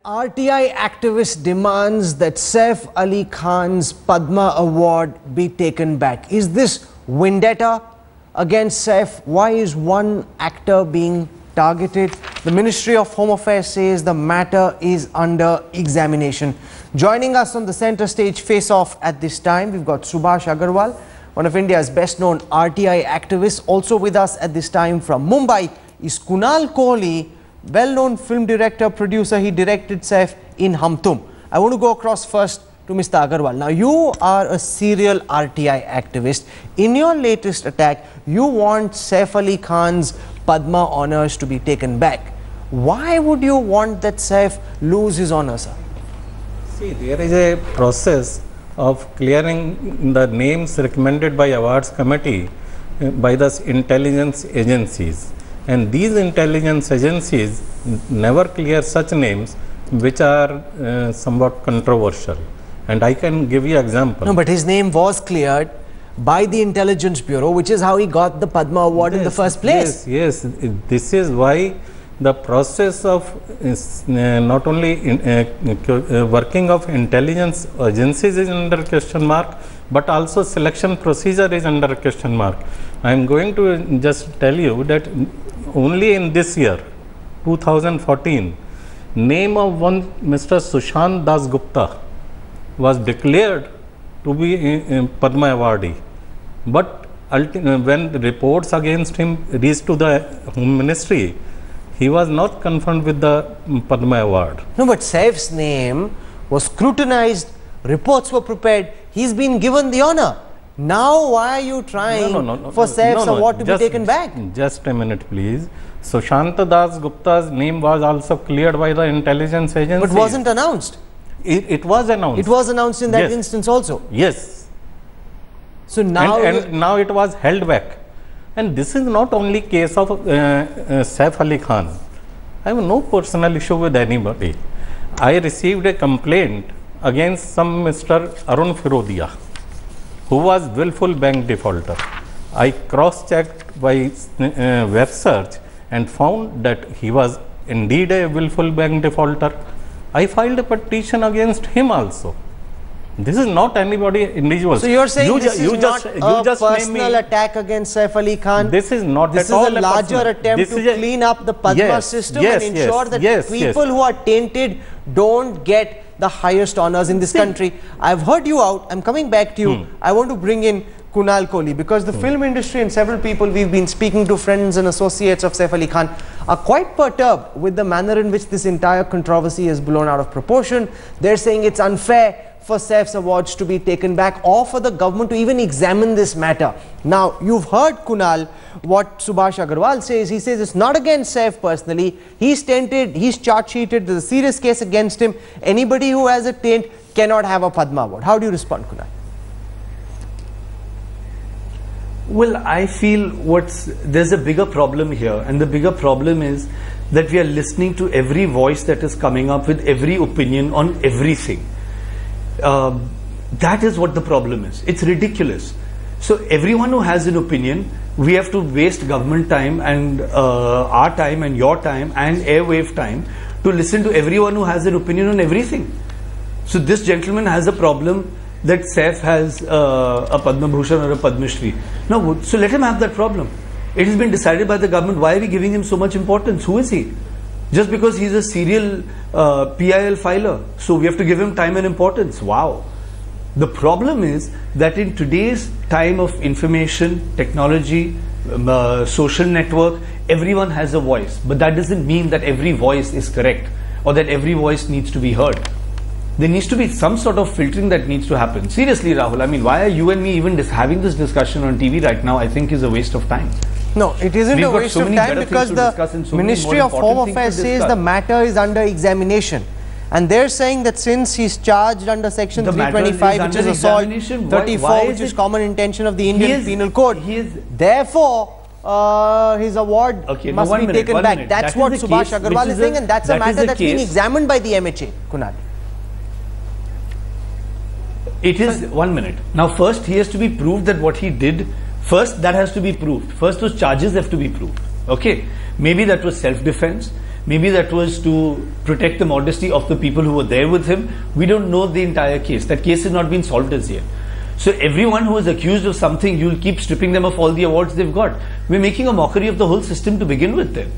RTI activist demands that Saif Ali Khan's Padma Award be taken back. Is this vendetta against Saif? Why is one actor being targeted? The Ministry of Home Affairs says the matter is under examination. Joining us on the center stage face-off at this time, we've got Subhash Agarwal, one of India's best-known RTI activists. Also with us at this time from Mumbai is Kunal Kohli, well-known film director, producer. He directed Saif in Hum Tum. I want to go across first to Mr. Agarwal. Now, you are a serial RTI activist. In your latest attack, you want Saif Ali Khan's Padma honours to be taken back. Why would you want that Saif lose his honour, sir? See, there is a process of clearing the names recommended by awards committee by the intelligence agencies. And these intelligence agencies never clear such names which are somewhat controversial. And I can give you example. No, but his name was cleared by the Intelligence Bureau, which is how he got the Padma Award in the first place. Yes. This is why the process of not only working of intelligence agencies is under question mark, but also selection procedure is under question mark. I am going to just tell you that only in this year, 2014, name of one Mr. Sushant Das Gupta was declared to be a Padma awardee. But when the reports against him reached to the Home Ministry, he was not confirmed with the Padma award. No, but Saif's name was scrutinized, reports were prepared, he's been given the honour. Now, why are you trying for Saif's award to be taken back? Just a minute, please. Sushant Das Gupta's name was also cleared by the intelligence agency. But wasn't announced. It was announced. It was announced in that instance also. Yes. So now, and now it was held back. And this is not only case of Saif Ali Khan. I have no personal issue with anybody. I received a complaint against some Mr. Arun Firodia, who was willful bank defaulter. I cross-checked by web search and found that he was indeed a willful bank defaulter. I filed a petition against him also. This is not anybody individual. So you're saying this is not a personal attack against Saif Ali Khan? This is not at all a larger attempt to clean up the Padma system and ensure that people who are tainted don't get the highest honours in this country. I've heard you out. I'm coming back to you. I want to bring in Kunal Kohli, because the film industry and several people we've been speaking to, friends and associates of Saif Ali Khan, are quite perturbed with the manner in which this entire controversy is blown out of proportion. They're saying it's unfair for Saif's awards to be taken back, or for the government to even examine this matter. Now, you've heard, Kunal, what Subhash Agarwal says. He says it's not against Saif personally. He's tainted, he's charge-sheeted, there's a serious case against him. Anybody who has a taint cannot have a Padma Award. How do you respond, Kunal? Well, I feel there's a bigger problem here, and the bigger problem is that we are listening to every voice that is coming up with every opinion on everything. That is what the problem is. It's ridiculous. So everyone who has an opinion, we have to waste government time and our time and your time and airwave time to listen to everyone who has an opinion on everything. So this gentleman has a problem that Saif has a Padma Bhushan or a Padma Shri. Now, so let him have that problem. It has been decided by the government. Why are we giving him so much importance? Who is he? Just because he's a serial PIL filer, so we have to give him time and importance. Wow. The problem is that in today's time of information, technology, social network, everyone has a voice. But that doesn't mean that every voice is correct or that every voice needs to be heard. There needs to be some sort of filtering that needs to happen. Seriously, Rahul, I mean, why are you and me even having this discussion on TV right now? I think is a waste of time. No, it isn't a waste of time, because the Ministry of Home Affairs says the matter is under examination. And they're saying that since he's charged under Section 325, which is assault, 34, which is common intention of the Indian Penal Code, therefore, his award must be taken back. That's what Subhash Agarwal is saying, and that's a matter that's being examined by the MHA. Kunal. It is 1 minute. Now, first he has to be proved that what he did, first that has to be proved. First those charges have to be proved. Okay. Maybe that was self-defense. Maybe that was to protect the modesty of the people who were there with him. We don't know the entire case. That case has not been solved as yet. So everyone who is accused of something, you'll keep stripping them of all the awards they've got. We're making a mockery of the whole system to begin with then.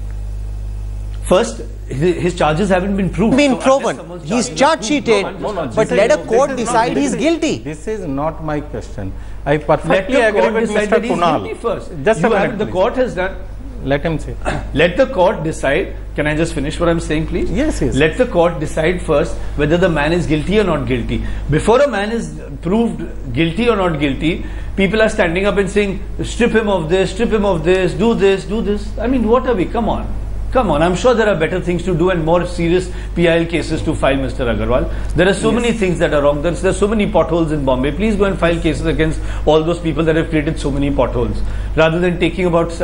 First, his charges haven't been proved. Proven. He's charge sheeted, but let a court decide he's guilty. This is not my question. I perfectly agree with Mr. Kunal. First. Just a minute, the court has done. Let him say. Let the court decide. Can I just finish what I'm saying, please? Yes, yes. Let the court decide first whether the man is guilty or not guilty. Before a man is proved guilty or not guilty, people are standing up and saying, strip him of this, do this, do this. I mean, what are we? Come on. Come on, I'm sure there are better things to do and more serious PIL cases to file, Mr. Agarwal. There are so many things that are wrong. There's so many potholes in Bombay. Please go and file cases against all those people that have created so many potholes. Rather than thinking about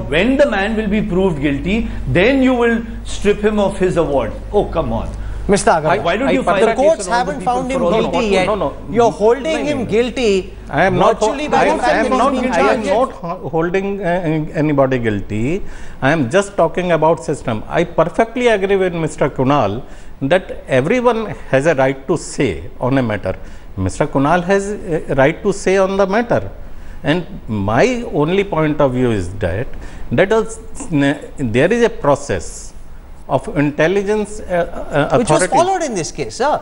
when the man will be proved guilty, then you will strip him of his award. Oh, come on. Mr. Agarwal, why don't you file the courts haven't found him guilty yet. You're holding him guilty. I am not holding anybody guilty. I am just talking about system. I perfectly agree with Mr. Kunal that everyone has a right to say on a matter. Mr. Kunal has a right to say on the matter. And my only point of view is that there is a process of intelligence authority. Which was followed in this case, sir.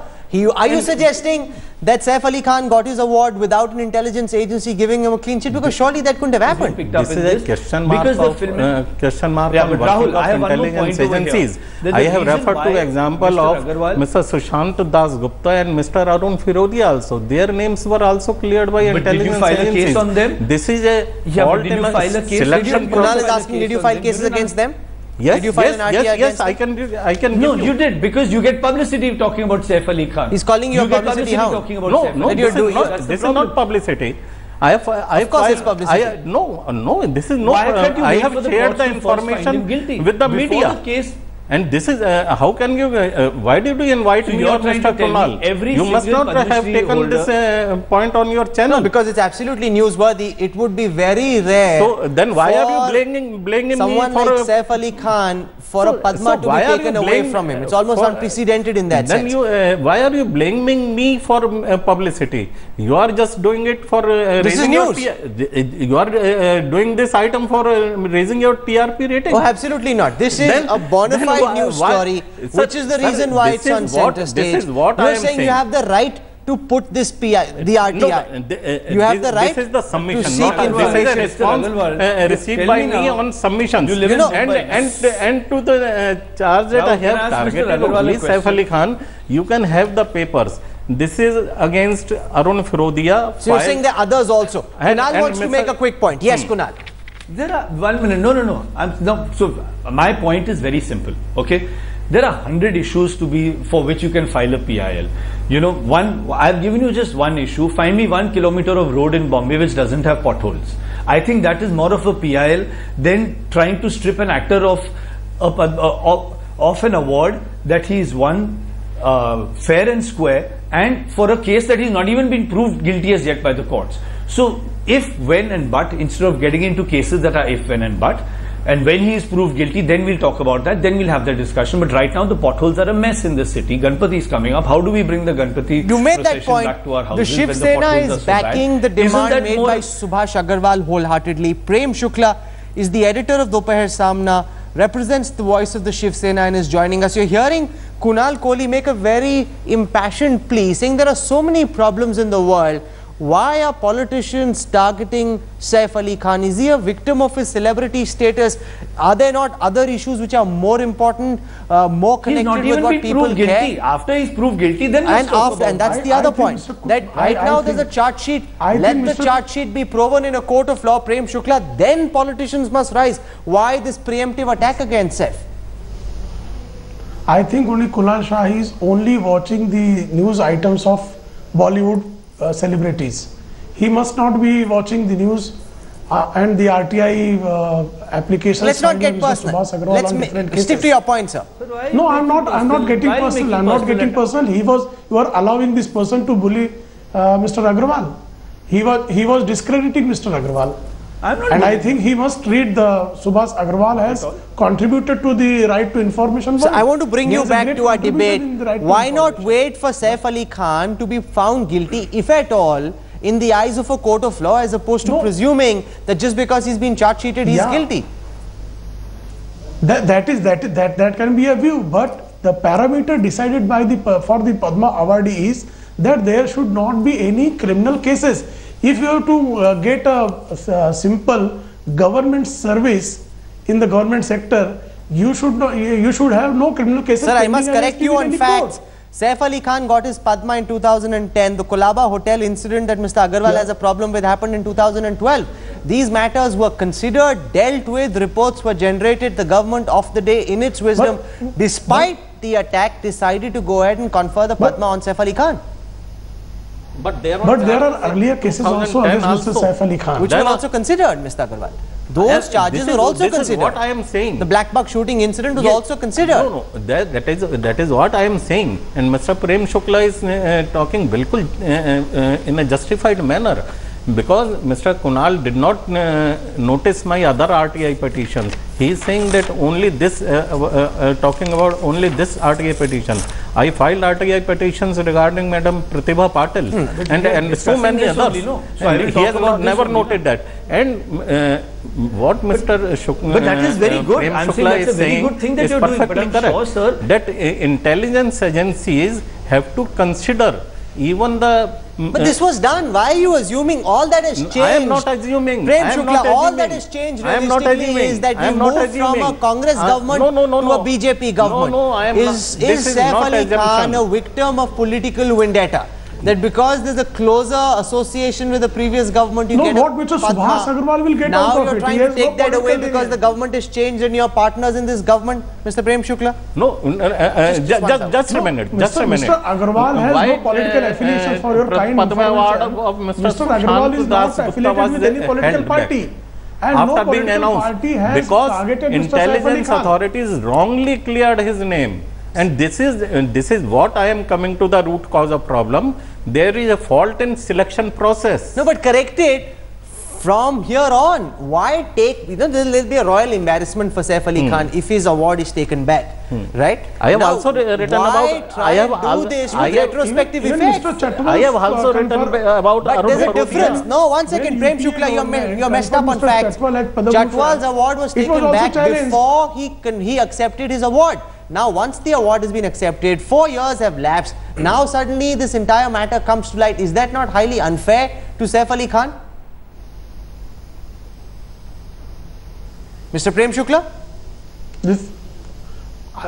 Are you suggesting that Saif Ali Khan got his award without an intelligence agency giving him a clean sheet? Because surely that couldn't have happened. This is a question mark on working of intelligence agencies. I have referred to example of Mr. Sushant Das Gupta and Mr. Arun Firodia also. Their names were also cleared by intelligence agencies. Did you file a case on them? This is a fault in a selection process. Kunal is asking, did you file cases against them? Yes, did you file an RTI against I can. No, you did, because you get publicity talking about Saif Ali Khan. He's calling you a publicity hound. Talking about This is not publicity. Of course it's publicity. No, this is no. I have shared the information with the media. And this is how can you? Why did you invite me or Mr. Kunal? You must not have taken this point on your channel. No, because it's absolutely newsworthy. It would be very rare. So then why are you blaming someone me for like Saif Ali Khan for a Padma to be taken away from him? It's almost unprecedented in that sense. Then why are you blaming me for publicity? You are just doing it for this is news. You are doing this item for raising your TRP rating. Oh, absolutely not. This is a bona fide news story, which is the reason why it's on center stage. This is what you are saying. You have the right to put this PI, the RTI. You have the right. This is the submission, to seek this is a response received by me on submissions. And to the charge that I have targeted only Saif Ali Khan, you can have the papers. This is against Arun Firodia. So you're saying there are others also. Kunal wants to make a quick point. Yes, Kunal. There are 1 minute. No. So my point is very simple. Okay, there are 100 issues for which you can file a PIL. You know, I've given you just one issue. Find me 1 kilometer of road in Bombay which doesn't have potholes. I think that is more of a PIL than trying to strip an actor of an award that he's won fair and square, and for a case that he's not even been proved guilty as yet by the courts. So if, when and but, instead of getting into cases that are if, when and but, and when he is proved guilty, then we'll talk about that, then we'll have the discussion. But right now the potholes are a mess in the city. Ganpati is coming up. How do we bring the Ganpati procession back to our houses? The Shiv Sena is backing the demand made by Subhash Agarwal wholeheartedly. Prem Shukla is the editor of Dopaher Samna, represents the voice of the Shiv Sena and is joining us. You're hearing Kunal Kohli make a very impassioned plea, saying there are so many problems in the world. Why are politicians targeting Saif Ali Khan? Is he a victim of his celebrity status? Are there not other issues which are more important, more connected with what people care? After he's proved guilty, then let's talk about. And that's the other point. That right now there's a charge sheet. Let the charge sheet be proven in a court of law, Prem Shukla. Then politicians must rise. Why this preemptive attack against Saif? I think only Kunal Shah is only watching the news items of Bollywood celebrities. He must not be watching the news and the RTI applications. Let's not get personal. Let's stick to your point, sir. No, I'm not getting personal. I'm not getting personal. You are allowing this person to bully Mr. Agarwal. He was discrediting Mr. Agarwal. And I think he must treat the Subhas Agarwal has contributed to the right to information. So I want to bring you back to our debate. Why not information. wait for Saif Ali Khan to be found guilty, if at all, in the eyes of a court of law, as opposed to presuming that just because he's been charge sheeted, he's guilty? That can be a view, but the parameter decided by for the Padma awardee is that there should not be any criminal cases. If you have to get a simple government service in the government sector, you should have no criminal cases. Sir, I must correct you on facts. Saif Ali Khan got his Padma in 2010. The Kolaba hotel incident that Mr. Agarwal has a problem with happened in 2012. These matters were considered, dealt with, reports were generated. The government of the day, in its wisdom, despite the attack, decided to go ahead and confer the Padma on Saif Ali Khan. But there are earlier cases also against Mr. Saif Ali Khan. Which were also considered, Mr. Agarwal. Those charges were also considered. This is what I am saying. The Black Buck shooting incident was also considered. No, that is what I am saying. And Mr. Prem Shukla is talking bilkul in a justified manner. Because Mr. Kunal did not notice my other RTI petitions. He is saying that only this, talking about only this RTI petition. I filed RTI petitions regarding Madam Pratibha Patil and so many others. So and he has never noted that. And what Mr. Shukla, but that is very good. Prem I'm Shukla saying that's a very saying good thing that is you're doing. But perfectly I'm sure, correct sir, that intelligence agencies have to consider even the. But this was done. Why are you assuming all that has changed? I am not assuming. Prem Shukla, all that has changed realistically is that you moved from a Congress government to a BJP government. No, I am not. Is Saif Ali Khan a victim of political vendetta? That because there's a closer association with the previous government, you get what Mr. Subhas Agarwal will get now out of it. Now you're trying to take that away because the government has changed and you're partners in this government, Mr. Prem Shukla? No, just a minute. Just a minute. Mr. Agarwal has no political affiliation for your kind information. Mr. Agarwal is not affiliated with any political party. And after being announced, because intelligence authorities wrongly cleared his name. And this is what I am coming to the root cause of problem. There is a fault in selection process. No, but correct it from here on. Why take, there will be a royal embarrassment for Saif Ali Khan if his award is taken back, right? I have also written about, I have do this with retrospective effect. I have also written about but there's a difference. No, one second, Prem Shukla, you're messed up on facts. Chatwal's award was taken back before he accepted his award. Now, once the award has been accepted, 4 years have lapsed. Now, suddenly, this entire matter comes to light. Is that not highly unfair to Saif Ali Khan? Mr. Prem Shukla?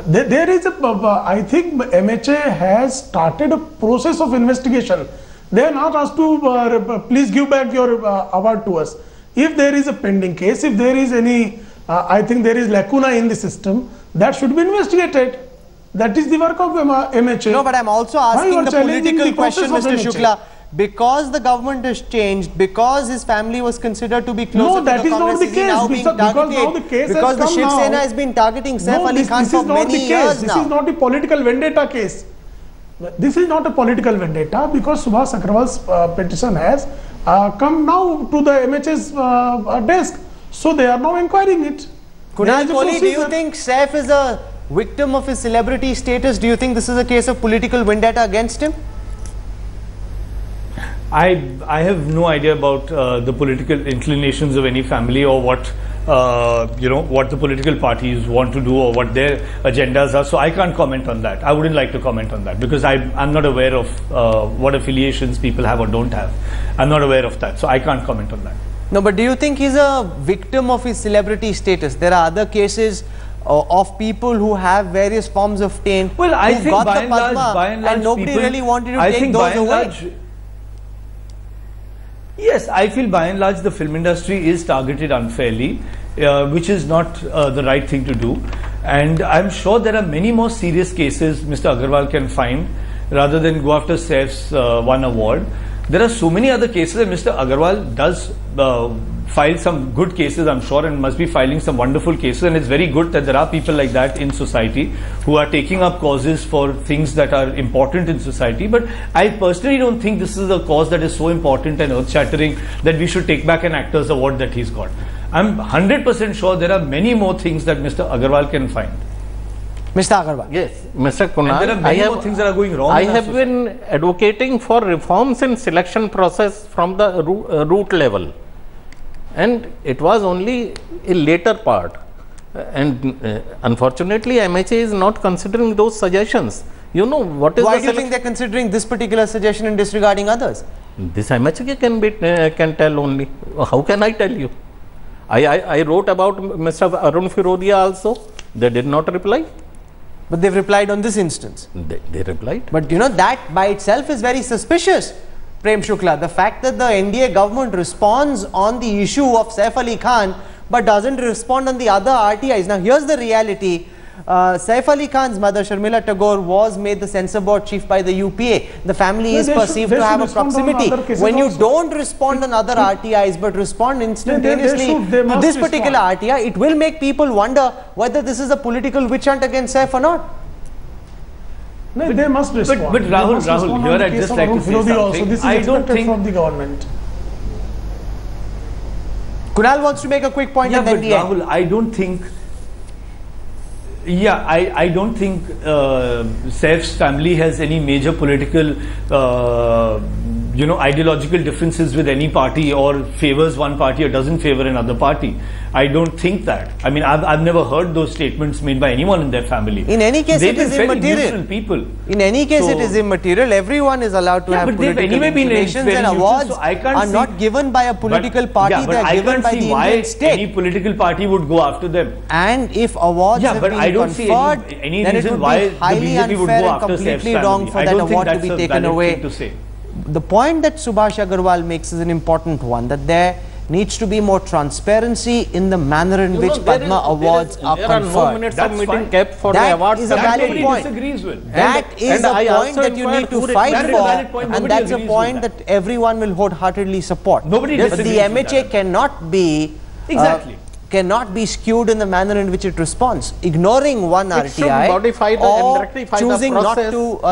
There is I think MHA has started a process of investigation. They are not asked to please give back your award to us. If there is a pending case, if there is any, I think there is lacuna in the system, that should be investigated. That is the work of MHA. No, but I'm also asking the political question, Mr. Shukla. Because the government has changed, because his family was considered to be closer to the Congress, is now being targeted, because the Shiv Sena has been targeting Saif Ali Khan for many years now. This is not a political vendetta case. This is not a political vendetta because Subhas Agarwal's petition has come now to the MHA's desk. So they are now inquiring it. Kunal Kohli, do you think Saif is a victim of his celebrity status? Do you think this is a case of political vendetta against him? I have no idea about the political inclinations of any family or what what the political parties want to do or what their agendas are. So I can't comment on that. I wouldn't like to comment on that because I'm not aware of what affiliations people have or don't have. I'm not aware of that. So I can't comment on that. No, but do you think he's a victim of his celebrity status? There are other cases of people who have various forms of taint. Well, I think got by the Padma and large and nobody people, really wanted to take those away. Yes, I feel by and large the film industry is targeted unfairly, which is not the right thing to do. And I'm sure there are many more serious cases Mr. Agarwal can find rather than go after Saif's one award. There are so many other cases that Mr. Agarwal does filed some good cases, I'm sure, and must be filing some wonderful cases. And it's very good that there are people like that in society who are taking up causes for things that are important in society. But I personally don't think this is a cause that is so important and earth-shattering that we should take back an actor's award that he's got. I'm 100% sure there are many more things that Mr. Agarwal can find. Mr. Agarwal. Yes, Mr. Kunal, And there are many more things that are going wrong. I have been advocating for reforms in selection process from the root level, and it was only a later part, and unfortunately MHA is not considering those suggestions. You know what is Why do you think they're considering this particular suggestion and disregarding others? This MHA can tell only. How can I tell you? I wrote about Mr. Arun Firodia also. They did not reply. But they've replied on this instance. They replied. But you know, that by itself is very suspicious, Prem Shukla. The fact that the NDA government responds on the issue of Saif Ali Khan but doesn't respond on the other RTIs. Now here's the reality. Saif Ali Khan's mother, Sharmila Tagore, was made the censor board chief by the UPA. The family is perceived to have a proximity. When you don't respond on other RTIs but respond instantaneously to this particular RTI, it will make people wonder whether this is a political witch hunt against Saif or not. No, they must respond. But Rahul, here I'd just like to say something. Also, this is I don't think from the government. Kunal wants to make a quick point and then the end. Rahul, I don't think. Yeah, I don't think Saif's family has any major political, ideological differences with any party or favors one party or doesn't favor another party. I don't think that. I mean, I've never heard those statements made by anyone in their family. In any case, They've it is immaterial. People. In any case, it is immaterial. Everyone is allowed to have political inclinations, and awards are not given by a political party. They are given by the Indian state. Any political party would go after them. And if awards have been conferred, then it would be highly unfair and completely wrong for that award to be taken away. The point that Subhash Agarwal makes is an important one, that there needs to be more transparency in the manner in which Padma Awards are conferred. There are no minutes of meeting kept for the awards. That is a valid point. That is a point that you need to fight for, and that's a point that everyone will wholeheartedly support. But the MHA cannot be cannot be skewed in the manner in which it responds. Ignoring one RTI or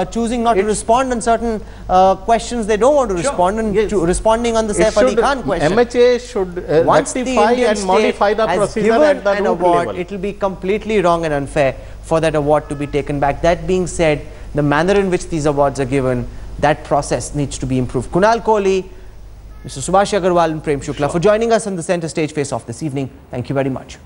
choosing not to respond on certain questions they don't want to respond, and responding on the Saif Ali Khan question. MHA should rectify and modify the procedure at the root level. It will be completely wrong and unfair for that award to be taken back. That being said, the manner in which these awards are given, that process needs to be improved. Kunal Kohli, Mr. Subhash Agarwal and Prem Shukla for joining us on the Centre Stage Face Off this evening. Thank you very much.